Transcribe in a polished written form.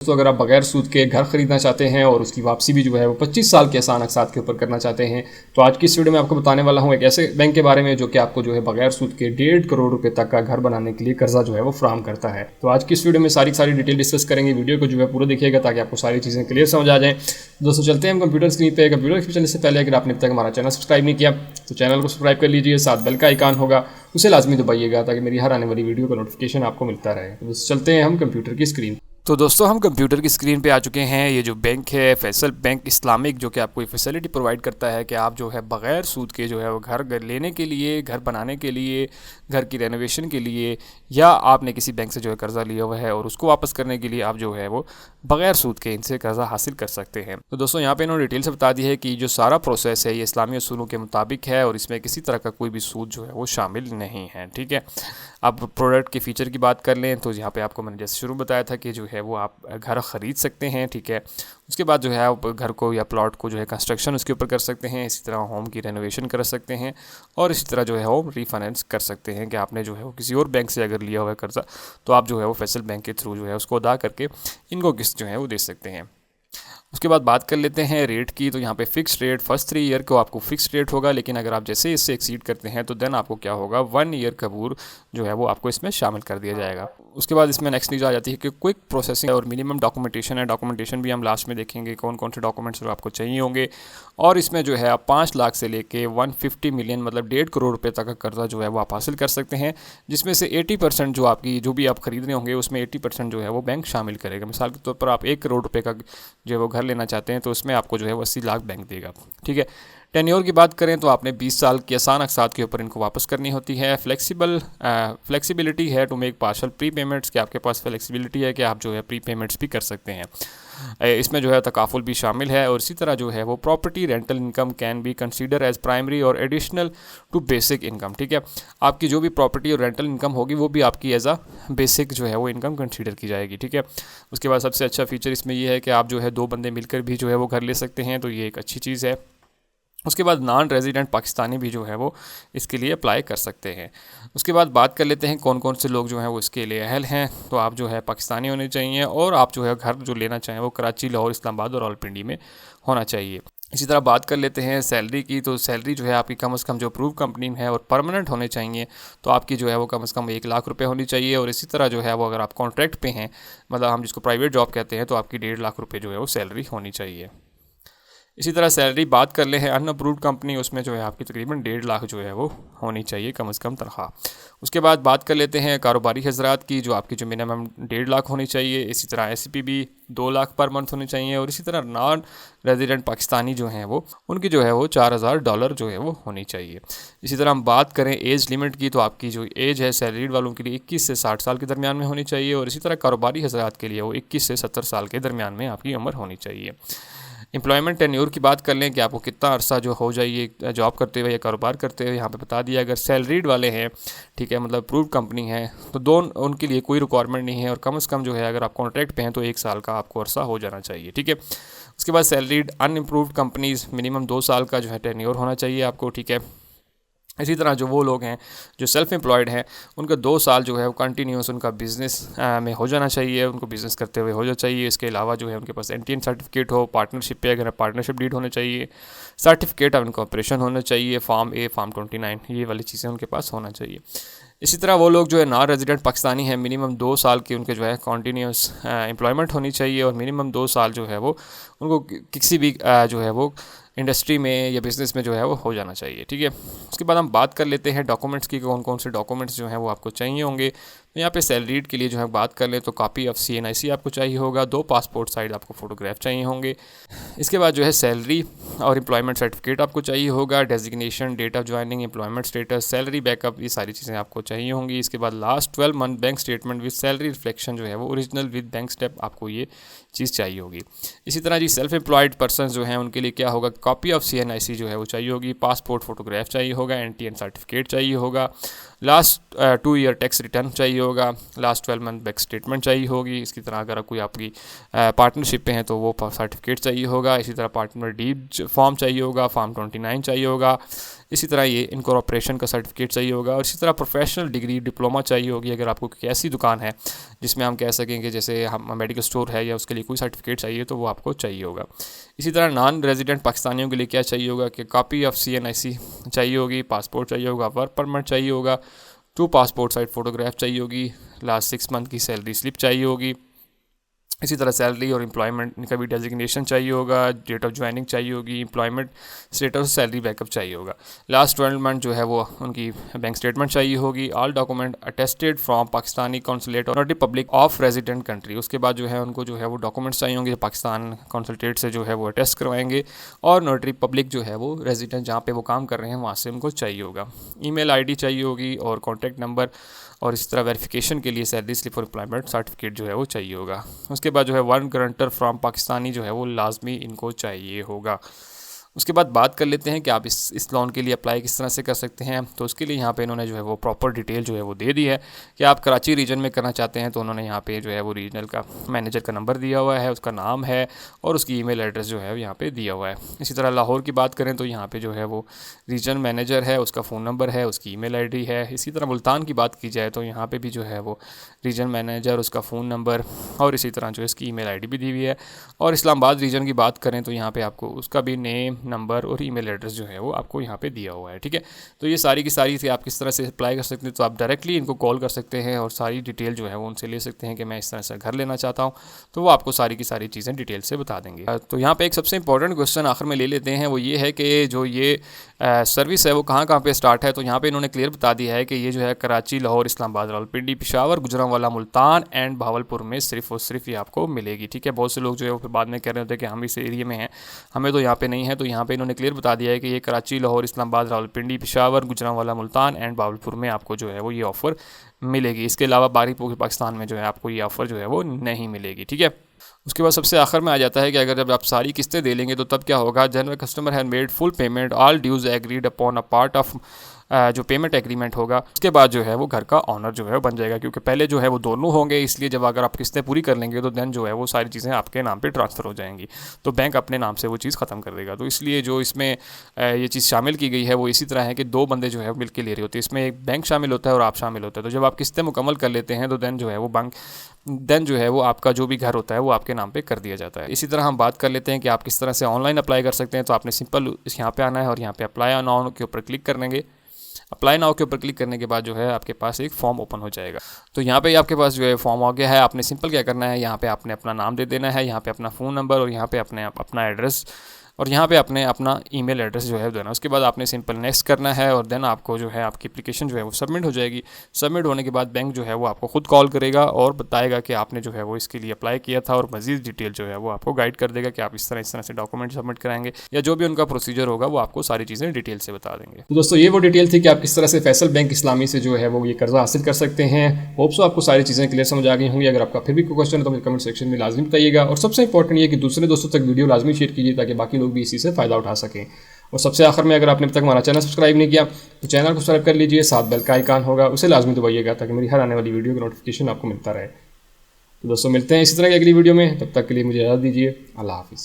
दोस्तों अगर आप बगैर सूद के घर खरीदना चाहते हैं और उसकी वापसी भी जो है वो 25 साल के आसान अक़सात के ऊपर करना चाहते हैं, तो आज की इस वीडियो में आपको बताने वाला हूं एक ऐसे बैंक के बारे में जो कि आपको जो है बगैर सूद के 1.5 करोड़ रुपए तक का घर बनाने के लिए कर्जा जो है वो फ्राहम करता है। तो आज की इस वीडियो में सारी डिटेल डिस्कस करेंगे। वीडियो को जो है पूरा देखिएगा ताकि आपको सारी चीज़ें क्लियर समझ आ जाए। दोस्तों चलते हैं हम कंप्यूटर स्क्रीन पे। कंप्यूटर स्क्रीन चलने से पहले अगर आपने अब तक हमारा चैनल सब्सक्राइब नहीं किया तो चैनल को सब्सक्राइब कर लीजिए, साथ बेल का आइकन होगा उसे लाजमी दबाइएगा ताकि मेरी हर आने वाली वीडियो का नोटिफिकेशन आपको मिलता रहे। तो चलते हैं हम कंप्यूटर की स्क्रीन। तो दोस्तों हम कंप्यूटर की स्क्रीन पे आ चुके हैं। ये जो बैंक है फैसल बैंक इस्लामिक, जो कि आपको ये फैसिलिटी प्रोवाइड करता है कि आप जो है बग़ैर सूद के जो है वो घर लेने के लिए, घर बनाने के लिए, घर की रेनोवेशन के लिए, या आपने किसी बैंक से जो है कर्ज़ा लिया हुआ है और उसको वापस करने के लिए आप जो है वो बग़ैर सूद के इनसे कर्ज़ा हासिल कर सकते हैं। तो दोस्तों यहाँ पे इन्होंने डिटेल से बता दी है कि जो सारा प्रोसेस है ये इस्लामी असूलों के मुताबिक है और इसमें किसी तरह का कोई भी सूद जो है वो शामिल नहीं है। ठीक है, अब प्रोडक्ट के फ़ीचर की बात कर लें तो यहाँ पे आपको मैंने जैसे शुरू बताया था कि जो है वो आप घर ख़रीद सकते हैं। ठीक है, उसके बाद जो है आप घर को या प्लॉट को जो है कंस्ट्रक्शन उसके ऊपर कर सकते हैं, इसी तरह होम की रेनोवेशन कर सकते हैं और इसी तरह जो है वो रीफाइनेंस कर सकते हैं कि आपने जो है वो किसी और बैंक से अगर लिया हुआ है कर्ज़ा तो आप जो है वो फैसल बैंक के थ्रू जो है उसको अदा करके इनको किस्त जो है वो दे सकते हैं। उसके बाद बात कर लेते हैं रेट की। तो यहाँ पे फिक्स रेट फर्स्ट 3 ईयर को आपको फिक्स रेट होगा, लेकिन अगर आप जैसे इससे एक्सीड करते हैं तो देन आपको क्या होगा 1 ईयर का बूर जो है वो आपको इसमें शामिल कर दिया जाएगा। उसके बाद इसमें नेक्स्ट न्यूज़ आ जाती है कि क्विक प्रोसेसिंग और मिनिमम डॉक्यूमेंटेशन है। डॉक्यूमेंटेशन भी हम लास्ट में देखेंगे कौन कौन से डॉक्यूमेंट्स आपको चाहिए होंगे। और इसमें जो है आप 5 लाख से लेके 150 मिलियन मतलब 1.5 करोड़ रुपये तक का कर्जा जो है वो आप हासिल कर सकते हैं, जिसमें से 80% जो आपकी जो भी आप खरीद रहे होंगे उसमें 80% जो है वो बैंक शामिल करेगा। मिसाल के तौर पर आप 1 करोड़ रुपये का जो है वो घर लेना चाहते हैं तो उसमें आपको जो है वो 80 लाख बैंक देगा। ठीक है, टेन्योर की बात करें तो आपने 20 साल के आसान अक़सात के ऊपर इनको वापस करनी होती है। फ्लेक्सिबिलिटी है to make partial prepayments, कि आपके पास फ्लेक्सिबिलिटी है कि आप जो है प्री पेमेंट्स भी कर सकते हैं। इसमें जो है तकाफुल भी शामिल है और इसी तरह जो है वो property rental income can be consider as primary और एडिशनल टू बेसिक इनकम। ठीक है, आपकी जो भी प्रॉपर्टी और रेंटल इनकम होगी वो भी आपकी एज अ बेसिक जो है वो इनकम कंसीडर की जाएगी। ठीक है, उसके बाद सबसे अच्छा फीचर इसमें ये है कि आप जो है 2 बंदे मिलकर भी जो है वो घर ले सकते हैं, तो ये एक अच्छी चीज़ है। उसके बाद नॉन रेजिडेंट पाकिस्तानी भी जो है वो इसके लिए अप्लाई कर सकते हैं। उसके बाद बात कर लेते हैं कौन कौन से लोग जो हैं वो इसके लिए अहल हैं। तो आप जो है पाकिस्तानी होने चाहिए और आप जो है घर जो लेना चाहें वो कराची, लाहौर, इस्लामाबाद और रावलपिंडी में होना चाहिए। इसी तरह बात कर लेते हैं सैलरी की। तो सैलरी जो है आपकी कम से कम जो अप्रूव कंपनी है और परमानेंट होने चाहिए, तो आपकी जो है वो कम से कम 1 लाख रुपए होनी चाहिए। और इसी तरह जो है वो अगर आप कॉन्ट्रैक्ट पे हैं, मतलब हम जिसको प्राइवेट जॉब कहते हैं, तो आपकी 1.5 लाख रुपये जो है वो सैलरी होनी चाहिए। इसी तरह सैलरी बात कर ले है अनअप्रूव्ड कंपनी, उसमें जो है आपकी तकरीबन 1.5 लाख जो है वो होनी चाहिए कम से कम तनख्वाह। उसके बाद बात कर लेते हैं कारोबारी हजरात की, जो आपकी जो मिनिमम 1.5 लाख होनी चाहिए। इसी तरह SCP भी 2 लाख पर मंथ होने चाहिए और इसी तरह नॉन रेजिडेंट पाकिस्तानी जो हैं वो उनकी जो है वो $4000 जो है वो होनी चाहिए। इसी तरह हम बात करें एज लिमिट की, तो आपकी जो एज है सैलरीड वालों के लिए 21 से 60 साल के दरमियान में होनी चाहिए और इसी तरह कारोबारी हजरात के लिए वो 21 से 70 साल के दरमियान में आपकी उम्र होनी चाहिए। एम्प्लॉयमेंट टेन्योर की बात कर लें कि आपको कितना अरसा जो हो जाइए जॉब करते हुए या कारोबार करते हुए, यहाँ पे बता दिया। अगर सैलरीड वाले हैं, ठीक है, मतलब अप्रूव्ड कंपनी है, तो उनके लिए कोई रिक्वायरमेंट नहीं है और कम से कम जो है अगर आप कॉन्ट्रैक्ट पे हैं तो 1 साल का आपको अरसा हो जाना चाहिए। ठीक है, उसके बाद सैलरीड अनइम्प्रूव्ड कंपनीज़ मिनिमम 2 साल का जो है टेन्योर होना चाहिए आपको। ठीक है, इसी तरह जो वो लोग हैं जो सेल्फ़ एम्प्लॉयड हैं उनका 2 साल जो है वो कंटिन्यूस उनका बिज़नेस में हो जाना चाहिए, उनको बिज़नेस करते हुए हो जाना चाहिए। इसके अलावा जो है उनके पास NTN सर्टिफिकेट हो, पार्टनरशिप पे अगर पार्टनरशिप डीड होने चाहिए, सर्टिफिकेट ऑफ इनकॉर्पोरेशन होना चाहिए, फॉर्म A, फॉर्म 29, ये वाली चीज़ें उनके पास होना चाहिए। इसी तरह वो लोग जो है नॉन रेजिडेंट पाकिस्तानी हैं, मिनिमम 2 साल की उनके जो है कॉन्टीन्यूस एम्प्लॉयमेंट होनी चाहिए और मिनिमम 2 साल जो है वो उनको किसी भी जो है वो इंडस्ट्री में या बिज़नेस में जो है वो हो जाना चाहिए। ठीक है, उसके बाद हम बात कर लेते हैं डॉक्यूमेंट्स की, कौन कौन से डॉक्यूमेंट्स जो हैं वो आपको चाहिए होंगे। तो यहाँ पे सैलरीड के लिए जो है बात कर लें तो कॉपी ऑफ CNIC आपको चाहिए होगा, 2 पासपोर्ट साइज आपको फ़ोटोग्राफ चाहिए होंगे। इसके बाद जो है सैलरी और एम्प्लॉयमेंट सर्टिफिकेट आपको चाहिए होगा, designation, date of joining, employment status, salary backup, ये सारी चीज़ें आपको चाहिए होंगी। इसके बाद last 12 month bank statement with salary reflection जो है वो ओरिजिनल विद बैंक स्टेप, आपको ये चीज़ चाहिए होगी। इसी तरह जी सेल्फ एम्प्लॉयड पर्सन जो हैं उनके लिए क्या होगा, कॉपी ऑफ CNIC जो है वो चाहिए होगी, पासपोर्ट फ़ोटोग्राफ चाहिए होगा, NTN सर्टिफिकेट चाहिए होगा, लास्ट 2 ईयर टैक्स रिटर्न चाहिए होगा, लास्ट 12 मंथ बैंक स्टेटमेंट चाहिए होगी। इसकी तरह अगर कोई आपकी पार्टनरशिप पे है तो वो सर्टिफिकेट चाहिए होगा। इसी तरह पार्टनर डीड फॉर्म चाहिए होगा, फॉर्म 29 चाहिए होगा। इसी तरह ये इनकॉर्पोरेशन का सर्टिफिकेट चाहिए होगा और इसी तरह प्रोफेशनल डिग्री डिप्लोमा चाहिए होगी। अगर आपको कोई ऐसी दुकान है जिसमें हम कह सकें कि जैसे हम मेडिकल स्टोर है या उसके लिए कोई सर्टिफिकेट चाहिए तो वो आपको चाहिए होगा। इसी तरह नॉन रेजिडेंट पाकिस्तानियों के लिए क्या चाहिए होगा कि कॉपी ऑफ CNIC चाहिए होगी, पासपोर्ट चाहिए होगा, वर्क परमिट चाहिए होगा, 2 पासपोर्ट साइज फ़ोटोग्राफ चाहिए होगी, लास्ट 6 मंथ की सैलरी स्लिप चाहिए होगी। इसी तरह सैलरी और एम्प्लॉयमेंट का भी डेजिग्नेशन चाहिए होगा, डेट ऑफ ज्वाइनिंग चाहिए होगी, एम्प्लॉयमेंट स्टेटस, सैलरी बैकअप चाहिए होगा। लास्ट 12 मंथ जो है वो उनकी बैंक स्टेटमेंट चाहिए होगी। All document attested from Pakistani consulate और रिपब्लिक ऑफ रेजिडेंट कंट्री। उसके बाद जो है उनको जो है वो डॉक्यूमेंट्स चाहिए होंगे, पाकिस्तान कॉन्सुलेट से जो है वो अटेस्ट करवाएंगे और नोटरी पब्लिक जो है वो रेजिडेंट जहाँ पे वो काम कर रहे हैं वहाँ से उनको चाहिए होगा। ईमेल आईडी चाहिए होगी और कॉन्टैक्ट नंबर और इस तरह वेरिफिकेशन के लिए सैलरी स्लिप और एम्प्लॉयमेंट सर्टिफिकेट जो है वो चाहिए होगा। उसके बाद जो है 1 गारंटर फ्रॉम पाकिस्तानी जो है वो लाजमी इनको चाहिए होगा। उसके बाद बात कर लेते हैं कि आप इस लोन के लिए अप्लाई किस तरह से कर सकते हैं। तो उसके लिए यहाँ पे इन्होंने जो है वो प्रॉपर डिटेल जो है वो दे दी है कि आप कराची रीजन में करना चाहते हैं तो उन्होंने यहाँ पे जो है वो रीजनल का मैनेजर का नंबर दिया हुआ है, उसका नाम है और उसकी ईमेल एड्रेस जो है यहाँ पे दिया हुआ है। इसी तरह लाहौर की बात करें तो यहाँ पे जो है वो रीजनल मैनेजर है, उसका फ़ोन नंबर है, उसकी ईमेल आईडी है। इसी तरह मुल्तान की बात की जाए तो यहाँ पे भी जो है वो रीजनल मैनेजर, उसका फ़ोन नंबर और इसी तरह जो इसकी ईमेल आईडी भी दी हुई है। और इस्लामाबाद रीजन की बात करें तो यहाँ पे आपको उसका भी नेम, नंबर और ईमेल एड्रेस जो है वो आपको यहाँ पे दिया हुआ है। ठीक है, तो ये सारी की सारी थी आप किस तरह से अप्लाई कर सकते हैं। तो आप डायरेक्टली इनको कॉल कर सकते हैं और सारी डिटेल जो है वो उनसे ले सकते हैं कि मैं इस तरह से घर लेना चाहता हूँ, तो वो आपको सारी की सारी चीज़ें डिटेल से बता देंगे। तो यहाँ पे एक सबसे इंपॉर्टेंट क्वेश्चन आखिर में ले लेते हैं, वो ये है कि जो ये सर्विस है वो कहाँ कहाँ पे स्टार्ट है। तो यहाँ पे इन्होंने क्लियर बता दिया है कि ये जो है कराची, लाहौर, इस्लामाबाद, रावलपिंडी, पेशावर, गुजरांवाला, मुल्तान एंड भावलपुर में सिर्फ और सिर्फ ये आपको मिलेगी। ठीक है, बहुत से लोग जो है वो फिर बाद में कह रहे होते हैं कि हम इस एरिया में हैं, हमें तो यहाँ पे नहीं है। तो यहाँ पे इन्होंने क्लियर बता दिया है कि ये कराची, लाहौर, इस्लामाबाद, रावलपिंडी, पेशावर, गुजरांवाला, मुल्तान एंड भावलपुर में आपको जो है वो ये ऑफ़र मिलेगी। इसके अलावा बाकी पूरे पाकिस्तान में जो है आपको ये ऑफ़र जो है वो नहीं मिलेगी। ठीक है, उसके बाद सबसे आखिर में आ जाता है कि अगर जब आप सारी किस्तें दे लेंगे तो तब क्या होगा। General customer have made full payment, all dues agreed upon a part of जो पेमेंट एग्रीमेंट होगा, उसके बाद जो है वो घर का ऑनर जो है बन जाएगा। क्योंकि पहले जो है वो दोनों होंगे, इसलिए जब अगर आप किस्तें पूरी कर लेंगे तो देन जो है वो सारी चीज़ें आपके नाम पे ट्रांसफ़र हो जाएंगी, तो बैंक अपने नाम से वो चीज़ ख़त्म कर देगा। तो इसलिए जो इसमें ये चीज़ शामिल की गई है वो इसी तरह है कि 2 बंदे जो है मिल के ले रहे होते हैं। इसमें एक बैंक शामिल होता है और आप शामिल होता है। तो जब आप किस्तें मुकम्मल कर लेते हैं तो देन जो है वो बैंक जो है वो आपका जो भी घर होता है वो आपके नाम पे कर दिया जाता है। इसी तरह हम बात कर लेते हैं कि आप किस तरह से ऑनलाइन अप्लाई कर सकते हैं। तो आपने सिंपल यहाँ पे आना है और यहाँ पे अप्लाई नाउ के ऊपर क्लिक कर देंगे। अप्लाई नाउ के ऊपर क्लिक करने के बाद जो है आपके पास एक फॉर्म ओपन हो जाएगा। तो यहाँ पे आपके पास जो है फॉर्म आ गया है। आपने सिंपल क्या करना है, यहाँ पे आपने अपना नाम दे देना है, यहाँ पे अपना फ़ोन नंबर और यहाँ पे अपना एड्रेस और यहाँ पे आपने अपना ईमेल एड्रेस जो है देना। उसके बाद आपने सिंपल नेक्स्ट करना है और देन आपको जो है आपकी एप्लीकेशन जो है वो सबमिट हो जाएगी। सबमिट होने के बाद बैंक जो है वो आपको खुद कॉल करेगा और बताएगा कि आपने जो है वो इसके लिए अप्लाई किया था और मज़ीद डिटेल जो है वो आपको गाइड कर देगा कि आप इस तरह से डॉक्यूमेंट सबमिट कराएंगे या जो भी उनका प्रोसीजर होगा वो आपको सारी चीज़ें डिटेल से बता देंगे। तो दोस्तों ये वो डिटेल थी कि आप किस तरह से फैसल बैंक इस्लामी से जो है वो ये कर्जा हासिल कर सकते हैं। होप सो आपको सारी चीज़ें क्लियर समझ आ गई होंगी। अगर आपका फिर भी कोई क्वेश्चन है तो मुझे कमेंट सेक्शन में लाजमी बताइएगा और सबसे इंपॉर्टेंट ये कि दूसरे दोस्तों तक वीडियो लाजमी शेयर कीजिए ताकि बाकी लोग भी इसी से फ़ायदा उठा सकें। और सबसे आखिर में अगर आपने अब तक हमारा चैनल सब्सक्राइब नहीं किया तो चैनल को सब्सक्राइब कर लीजिए, साथ बेल का आइकन होगा उसे लाजमी दबाइएगा ताकि मेरी हर आने वाली वीडियो का नोटिफिकेशन आपको मिलता रहे। तो दोस्तों मिलते हैं इसी तरह की अगली वीडियो में, तब तक के लिए मुझे इजाज़त दीजिए। अल्लाह हाफिज़।